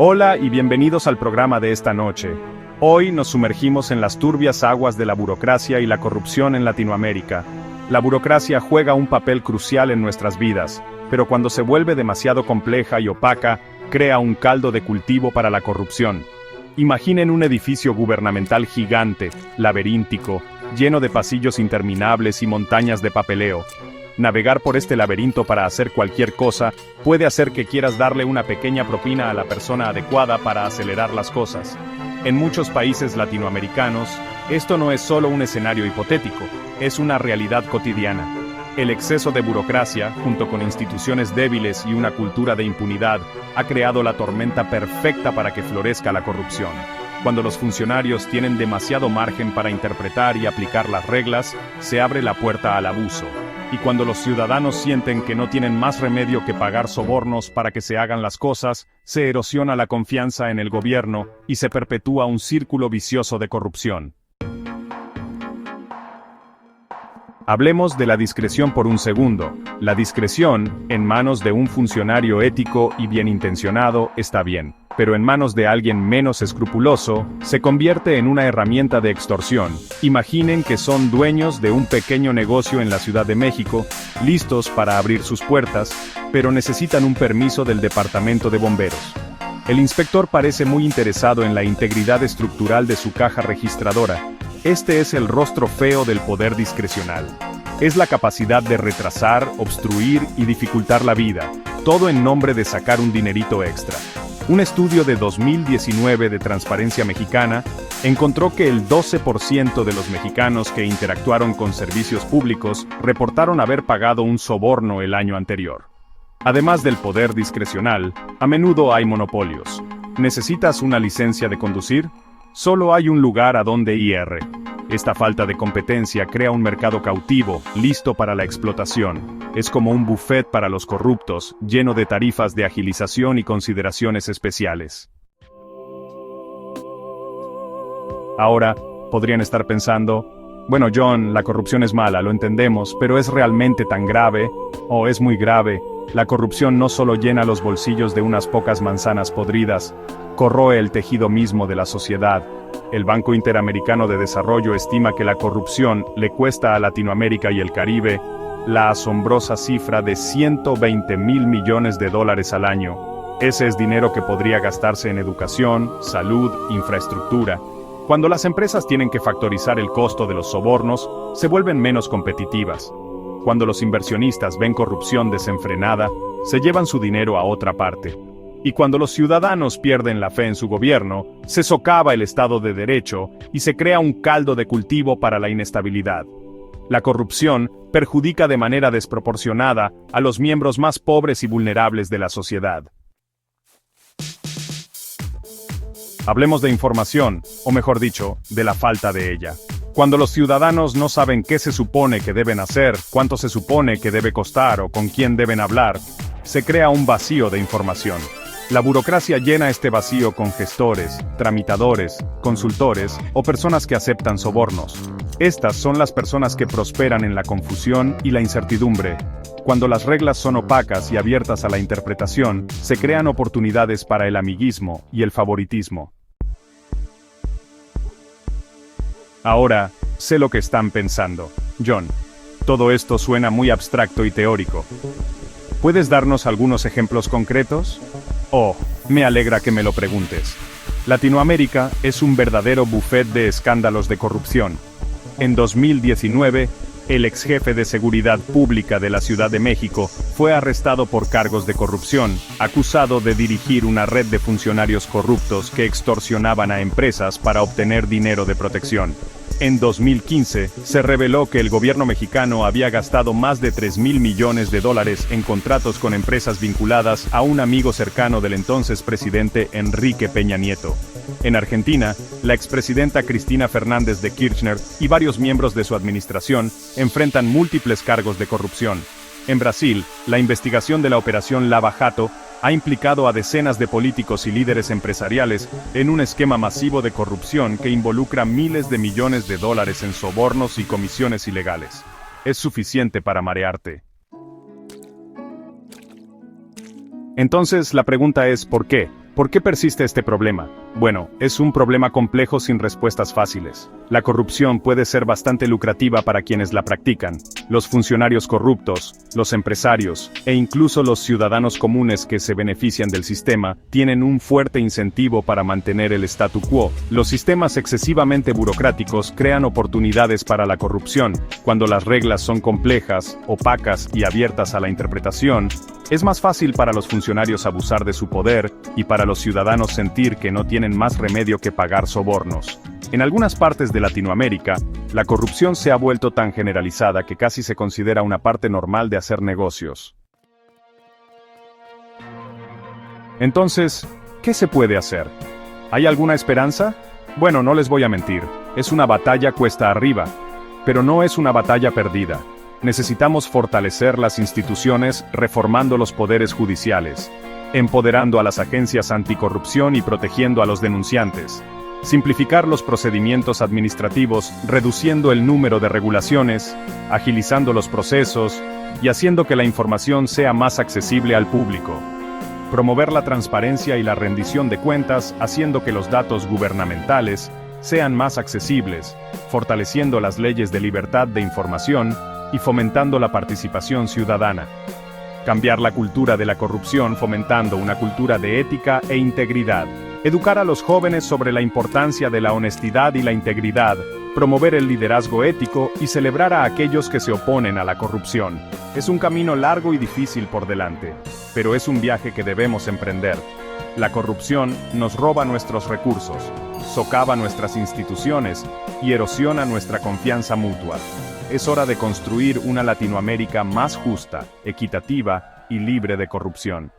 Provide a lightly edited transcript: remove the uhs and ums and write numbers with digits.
Hola y bienvenidos al programa de esta noche. Hoy nos sumergimos en las turbias aguas de la burocracia y la corrupción en Latinoamérica. La burocracia juega un papel crucial en nuestras vidas, pero cuando se vuelve demasiado compleja y opaca, crea un caldo de cultivo para la corrupción. Imaginen un edificio gubernamental gigante, laberíntico, lleno de pasillos interminables y montañas de papeleo. Navegar por este laberinto para hacer cualquier cosa puede hacer que quieras darle una pequeña propina a la persona adecuada para acelerar las cosas. En muchos países latinoamericanos, esto no es solo un escenario hipotético, es una realidad cotidiana. El exceso de burocracia, junto con instituciones débiles y una cultura de impunidad, ha creado la tormenta perfecta para que florezca la corrupción. Cuando los funcionarios tienen demasiado margen para interpretar y aplicar las reglas, se abre la puerta al abuso. Y cuando los ciudadanos sienten que no tienen más remedio que pagar sobornos para que se hagan las cosas, se erosiona la confianza en el gobierno y se perpetúa un círculo vicioso de corrupción. Hablemos de la discreción por un segundo. La discreción, en manos de un funcionario ético y bien intencionado, está bien, pero en manos de alguien menos escrupuloso, se convierte en una herramienta de extorsión. Imaginen que son dueños de un pequeño negocio en la Ciudad de México, listos para abrir sus puertas, pero necesitan un permiso del Departamento de Bomberos. El inspector parece muy interesado en la integridad estructural de su caja registradora. Este es el rostro feo del poder discrecional. Es la capacidad de retrasar, obstruir y dificultar la vida, todo en nombre de sacar un dinerito extra. Un estudio de 2019 de Transparencia Mexicana encontró que el 12% de los mexicanos que interactuaron con servicios públicos reportaron haber pagado un soborno el año anterior. Además del poder discrecional, a menudo hay monopolios. ¿Necesitas una licencia de conducir? Solo hay un lugar a donde ir. Esta falta de competencia crea un mercado cautivo, listo para la explotación. Es como un buffet para los corruptos, lleno de tarifas de agilización y consideraciones especiales. Ahora, podrían estar pensando, bueno John, la corrupción es mala, lo entendemos, pero ¿es realmente tan grave? ¿O es muy grave? La corrupción no solo llena los bolsillos de unas pocas manzanas podridas, corroe el tejido mismo de la sociedad. El Banco Interamericano de Desarrollo estima que la corrupción le cuesta a Latinoamérica y el Caribe la asombrosa cifra de $120 mil millones al año. Ese es dinero que podría gastarse en educación, salud, infraestructura. Cuando las empresas tienen que factorizar el costo de los sobornos, se vuelven menos competitivas. Cuando los inversionistas ven corrupción desenfrenada, se llevan su dinero a otra parte. Y cuando los ciudadanos pierden la fe en su gobierno, se socava el Estado de Derecho y se crea un caldo de cultivo para la inestabilidad. La corrupción perjudica de manera desproporcionada a los miembros más pobres y vulnerables de la sociedad. Hablemos de información, o mejor dicho, de la falta de ella. Cuando los ciudadanos no saben qué se supone que deben hacer, cuánto se supone que debe costar o con quién deben hablar, se crea un vacío de información. La burocracia llena este vacío con gestores, tramitadores, consultores o personas que aceptan sobornos. Estas son las personas que prosperan en la confusión y la incertidumbre. Cuando las reglas son opacas y abiertas a la interpretación, se crean oportunidades para el amiguismo y el favoritismo. Ahora, sé lo que están pensando. John, todo esto suena muy abstracto y teórico. ¿Puedes darnos algunos ejemplos concretos? Oh, me alegra que me lo preguntes. Latinoamérica es un verdadero buffet de escándalos de corrupción. En 2019, el ex jefe de Seguridad Pública de la Ciudad de México fue arrestado por cargos de corrupción, acusado de dirigir una red de funcionarios corruptos que extorsionaban a empresas para obtener dinero de protección. En 2015, se reveló que el gobierno mexicano había gastado más de $3,000 millones en contratos con empresas vinculadas a un amigo cercano del entonces presidente Enrique Peña Nieto. En Argentina, la expresidenta Cristina Fernández de Kirchner y varios miembros de su administración enfrentan múltiples cargos de corrupción. En Brasil, la investigación de la operación Lava Jato ha implicado a decenas de políticos y líderes empresariales en un esquema masivo de corrupción que involucra miles de millones de dólares en sobornos y comisiones ilegales. Es suficiente para marearte. Entonces, la pregunta es ¿por qué? ¿Por qué persiste este problema? Bueno, es un problema complejo sin respuestas fáciles. La corrupción puede ser bastante lucrativa para quienes la practican. Los funcionarios corruptos, los empresarios, e incluso los ciudadanos comunes que se benefician del sistema, tienen un fuerte incentivo para mantener el statu quo. Los sistemas excesivamente burocráticos crean oportunidades para la corrupción. Cuando las reglas son complejas, opacas y abiertas a la interpretación, es más fácil para los funcionarios abusar de su poder y para los ciudadanos sentir que no tienen más remedio que pagar sobornos. En algunas partes de Latinoamérica, la corrupción se ha vuelto tan generalizada que casi se considera una parte normal de hacer negocios. Entonces, ¿qué se puede hacer? ¿Hay alguna esperanza? Bueno, no les voy a mentir, es una batalla cuesta arriba, pero no es una batalla perdida. Necesitamos fortalecer las instituciones reformando los poderes judiciales, empoderando a las agencias anticorrupción y protegiendo a los denunciantes. Simplificar los procedimientos administrativos, reduciendo el número de regulaciones, agilizando los procesos y haciendo que la información sea más accesible al público. Promover la transparencia y la rendición de cuentas, haciendo que los datos gubernamentales sean más accesibles, fortaleciendo las leyes de libertad de información y fomentando la participación ciudadana. Cambiar la cultura de la corrupción fomentando una cultura de ética e integridad. Educar a los jóvenes sobre la importancia de la honestidad y la integridad, promover el liderazgo ético y celebrar a aquellos que se oponen a la corrupción. Es un camino largo y difícil por delante, pero es un viaje que debemos emprender. La corrupción nos roba nuestros recursos, socava nuestras instituciones y erosiona nuestra confianza mutua. Es hora de construir una Latinoamérica más justa, equitativa y libre de corrupción.